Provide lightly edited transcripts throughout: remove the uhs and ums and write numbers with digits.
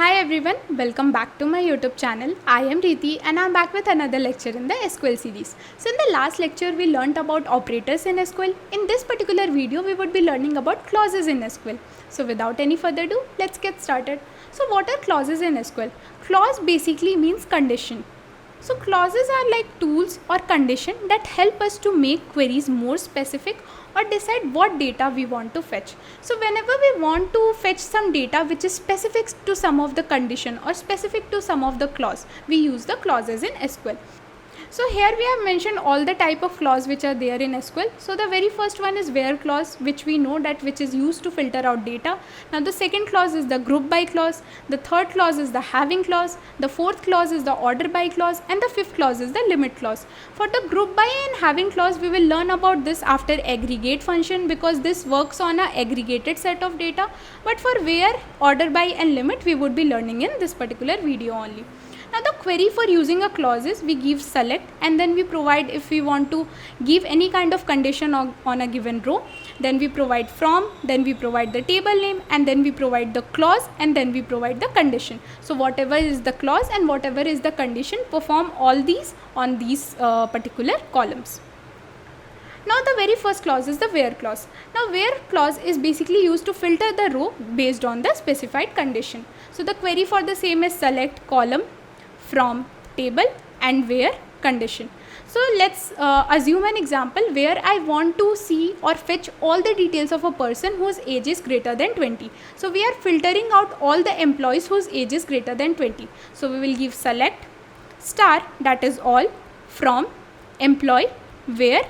Hi everyone, welcome back to my YouTube channel. I am Riti and I am back with another lecture in the SQL series. So in the last lecture we learnt about operators in SQL. In this particular video we would be learning about clauses in SQL. So without any further ado, let's get started. So what are clauses in SQL? Clause basically means condition. So clauses are like tools or condition that help us to make queries more specific or decide what data we want to fetch. So whenever we want to fetch some data which is specific to some of the condition or specific to some of the clause, we use the clauses in SQL. So here we have mentioned all the type of clause which are there in SQL. So the very first one is where clause, which we know that which is used to filter out data. Now the second clause is the group by clause. The third clause is the having clause. The fourth clause is the order by clause, and the fifth clause is the limit clause. For the group by and having clause, we will learn about this after aggregate function because this works on a aggregated set of data. But for where, order by and limit, we would be learning in this particular video only. Now the query for using a clause is we give select and then we provide if we want to give any kind of condition on a given row, then we provide from, then we provide the table name, and then we provide the clause, and then we provide the condition. So whatever is the clause and whatever is the condition, perform all these on these particular columns. Now the very first clause is the where clause. Now where clause is basically used to filter the row based on the specified condition. So the query for the same is select column from table and where condition. So let's assume an example where I want to see or fetch all the details of a person whose age is greater than 20. So we are filtering out all the employees whose age is greater than 20. So we will give select star, that is all, from employee where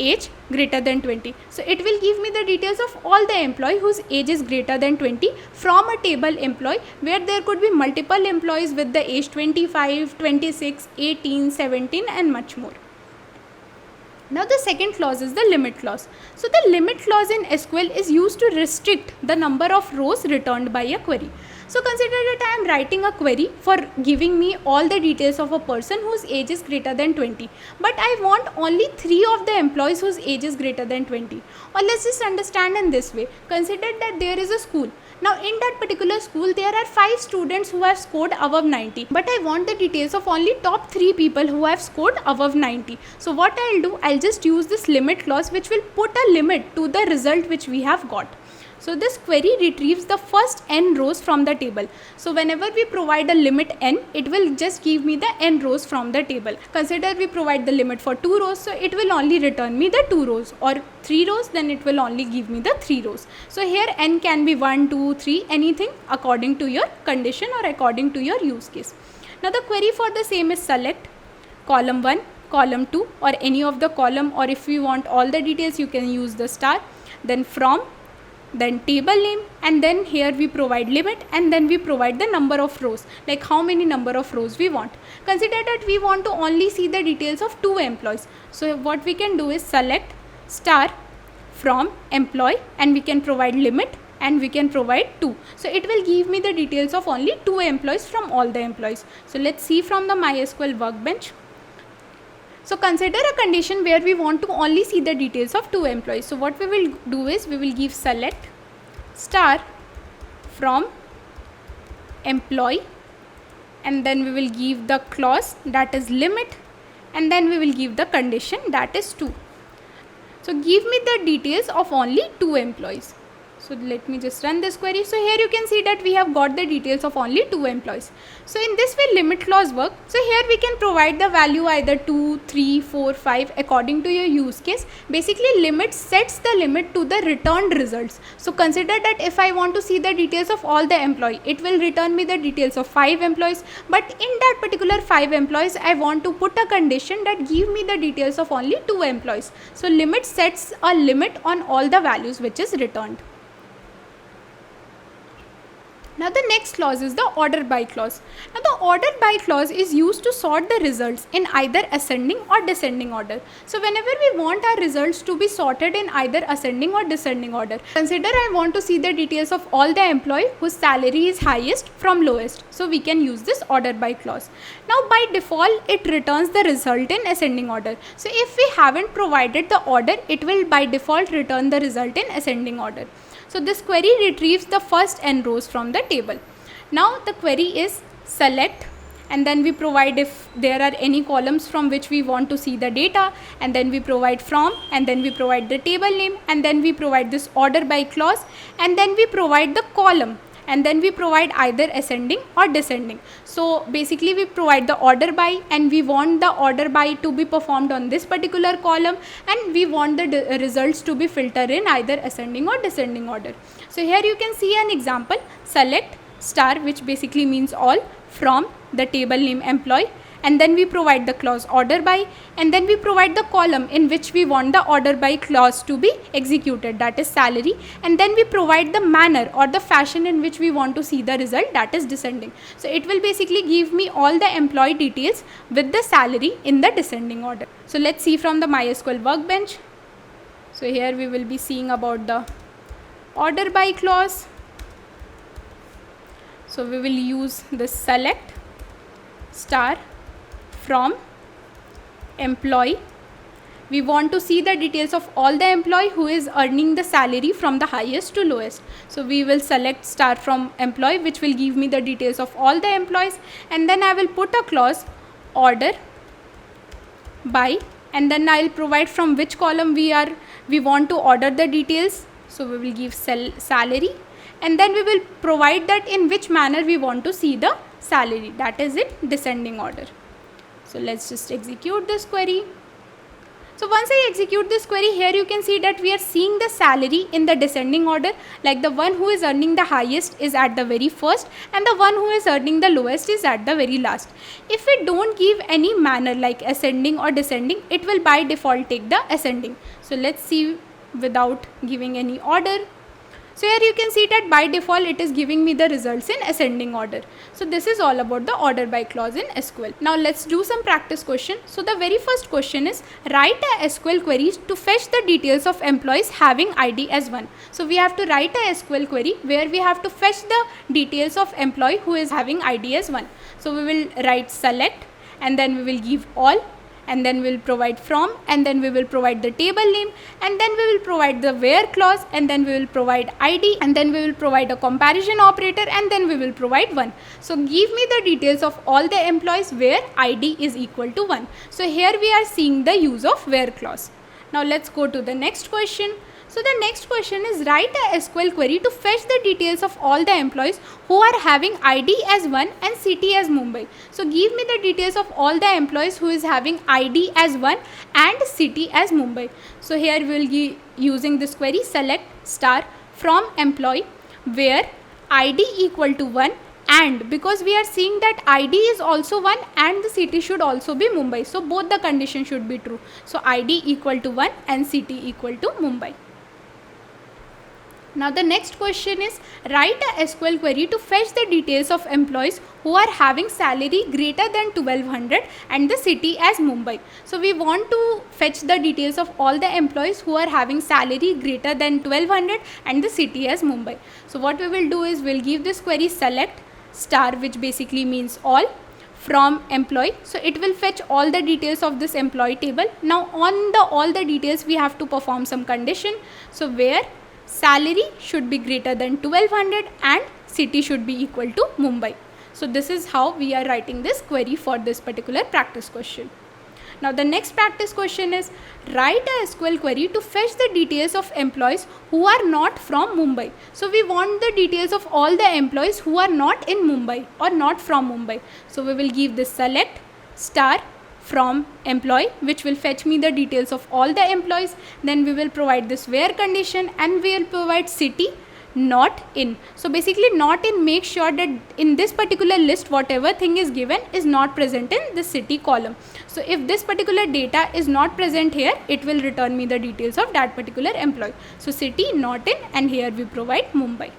age greater than 20. So it will give me the details of all the employee whose age is greater than 20 from a table employee where there could be multiple employees with the age 25, 26, 18, 17 and much more. Now the second clause is the limit clause. So the limit clause in SQL is used to restrict the number of rows returned by a query. So consider that I am writing a query for giving me all the details of a person whose age is greater than 20. But I want only 3 of the employees whose age is greater than 20. Or let's just understand in this way. Consider that there is a school. Now in that particular school there are 5 students who have scored above 90. But I want the details of only top 3 people who have scored above 90. So what I'll do, I'll just use this limit clause which will put a limit to the result which we have got. So this query retrieves the first n rows from the table. So whenever we provide a limit n, it will just give me the n rows from the table. Consider we provide the limit for 2 rows, so it will only return me the 2 rows, or 3 rows, then it will only give me the 3 rows. So here n can be 1, 2, 3, anything according to your condition or according to your use case. Now the query for the same is select column 1, column 2, or any of the column, or if you want all the details you can use the star, then from, then table name, and then here we provide limit, and then we provide the number of rows, like how many number of rows we want. Consider that we want to only see the details of 2 employees. So what we can do is select star from employee, and we can provide limit, and we can provide 2. So it will give me the details of only 2 employees from all the employees. So let's see from the MySQL workbench. So consider a condition where we want to only see the details of 2 employees. So what we will do is we will give select star from employee, and then we will give the clause, that is limit, and then we will give the condition, that is 2. So give me the details of only 2 employees. So let me just run this query. So here you can see that we have got the details of only 2 employees. So in this way limit clause work. So here we can provide the value either 2, 3, 4, 5 according to your use case. Basically limit sets the limit to the returned results. So consider that if I want to see the details of all the employee, it will return me the details of 5 employees. But in that particular 5 employees, I want to put a condition that give me the details of only 2 employees. So limit sets a limit on all the values which is returned. Now the next clause is the order by clause. Now the order by clause is used to sort the results in either ascending or descending order. So whenever we want our results to be sorted in either ascending or descending order, consider I want to see the details of all the employee whose salary is highest from lowest. So we can use this order by clause. Now by default it returns the result in ascending order. So if we haven't provided the order, it will by default return the result in ascending order. So this query retrieves the first n rows from the table. Now the query is select, and then we provide if there are any columns from which we want to see the data, and then we provide from, and then we provide the table name, and then we provide this order by clause, and then we provide the column, and then we provide either ascending or descending. So basically we provide the order by, and we want the order by to be performed on this particular column, and we want the results to be filtered in either ascending or descending order. So here you can see an example: select star, which basically means all, from the table name employee, and then we provide the clause order by, and then we provide the column in which we want the order by clause to be executed, that is salary, and then we provide the manner or the fashion in which we want to see the result, that is descending. So it will basically give me all the employee details with the salary in the descending order. So let's see from the MySQL workbench. So here we will be seeing about the order by clause. So we will use the select star from employee. We want to see the details of all the employee who is earning the salary from the highest to lowest. So we will select star from employee, which will give me the details of all the employees, and then I will put a clause order by, and then I will provide from which column we want to order the details. So we will give salary, and then we will provide that in which manner we want to see the salary, that is in descending order. So let's just execute this query. So once I execute this query, here you can see that we are seeing the salary in the descending order, like the one who is earning the highest is at the very first, and the one who is earning the lowest is at the very last. If we don't give any manner like ascending or descending, it will by default take the ascending. So let's see without giving any order. So here you can see that by default it is giving me the results in ascending order. So this is all about the order by clause in SQL. Now let's do some practice question. So the very first question is, write a SQL query to fetch the details of employees having ID as 1. So we have to write a SQL query where we have to fetch the details of employee who is having ID as 1. So we will write select, and then we will give all, and then we will provide from, and then we will provide the table name, and then we will provide the where clause, and then we will provide ID, and then we will provide a comparison operator, and then we will provide 1. So give me the details of all the employees where ID is equal to 1. So here we are seeing the use of where clause. Now let's go to the next question. So the next question is, write a SQL query to fetch the details of all the employees who are having ID as 1 and city as Mumbai. So give me the details of all the employees who is having ID as 1 and city as Mumbai. So here we will be using this query select star from employee where ID equal to 1, and because we are seeing that ID is also 1 and the city should also be Mumbai. So both the conditions should be true. So ID equal to 1 and city equal to Mumbai. Now the next question is, write a SQL query to fetch the details of employees who are having salary greater than 1200 and the city as Mumbai. So we want to fetch the details of all the employees who are having salary greater than 1200 and the city as Mumbai. So what we will do is we'll give this query select star, which basically means all, from employee. So it will fetch all the details of this employee table. Now on the all the details we have to perform some condition. So where salary should be greater than 1200 and city should be equal to Mumbai. So this is how we are writing this query for this particular practice question. Now the next practice question is, write a SQL query to fetch the details of employees who are not from Mumbai. So we want the details of all the employees who are not in Mumbai or not from Mumbai. So we will give this select star from employee, which will fetch me the details of all the employees. Then we will provide this where condition, and we will provide city not in. So basically not in makes sure that in this particular list whatever thing is given is not present in the city column. So if this particular data is not present here, it will return me the details of that particular employee. So city not in, and here we provide Mumbai.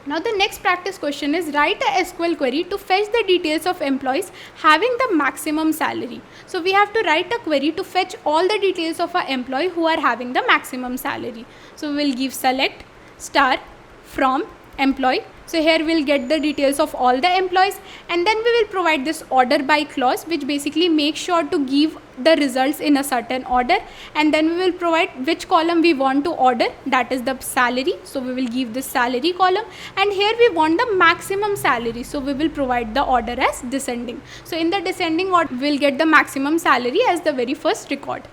Now the next practice question is, write a SQL query to fetch the details of employees having the maximum salary. So we have to write a query to fetch all the details of our employee who are having the maximum salary. So we will give select star from employee So here we'll get the details of all the employees, and then we will provide this order by clause, which basically makes sure to give the results in a certain order, and then we will provide which column we want to order, that is the salary. So we will give this salary column, and here we want the maximum salary, so we will provide the order as descending. So in the descending order we'll get the maximum salary as the very first record.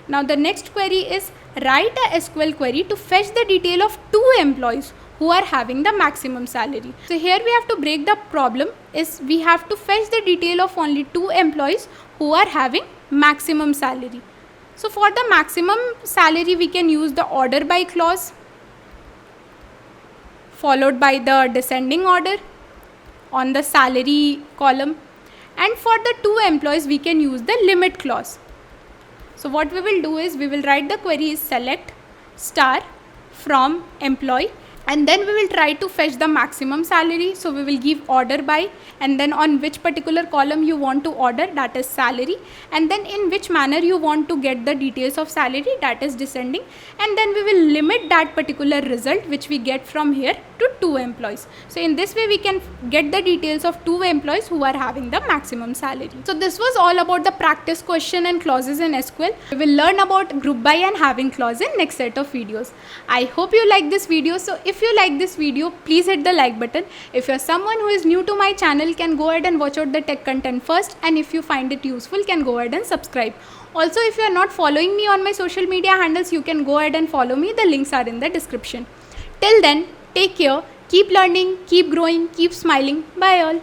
Now the next query is write a SQL query to fetch the detail of 2 employees who are having the maximum salary. So here we have to break the problem, is we have to fetch the detail of only 2 employees who are having maximum salary. So for the maximum salary we can use the order by clause followed by the descending order on the salary column, and for the 2 employees we can use the limit clause. So what we will do is we will write the query is select star from employee, and then we will try to fetch the maximum salary. So we will give order by, and then on which particular column you want to order, that is salary, and then in which manner you want to get the details of salary, that is descending, and then we will limit that particular result which we get from here to 2 employees. So in this way we can get the details of 2 employees who are having the maximum salary. So this was all about the practice question and clauses in SQL. We will learn about group by and having clause in next set of videos. I hope you like this video. So if you like this video, please hit the like button. If you're someone who is new to my channel, can go ahead and watch out the tech content first, and if you find it useful, can go ahead and subscribe. Also, if you are not following me on my social media handles, you can go ahead and follow me. The links are in the description. Till then, take care, keep learning, keep growing, keep smiling. Bye all.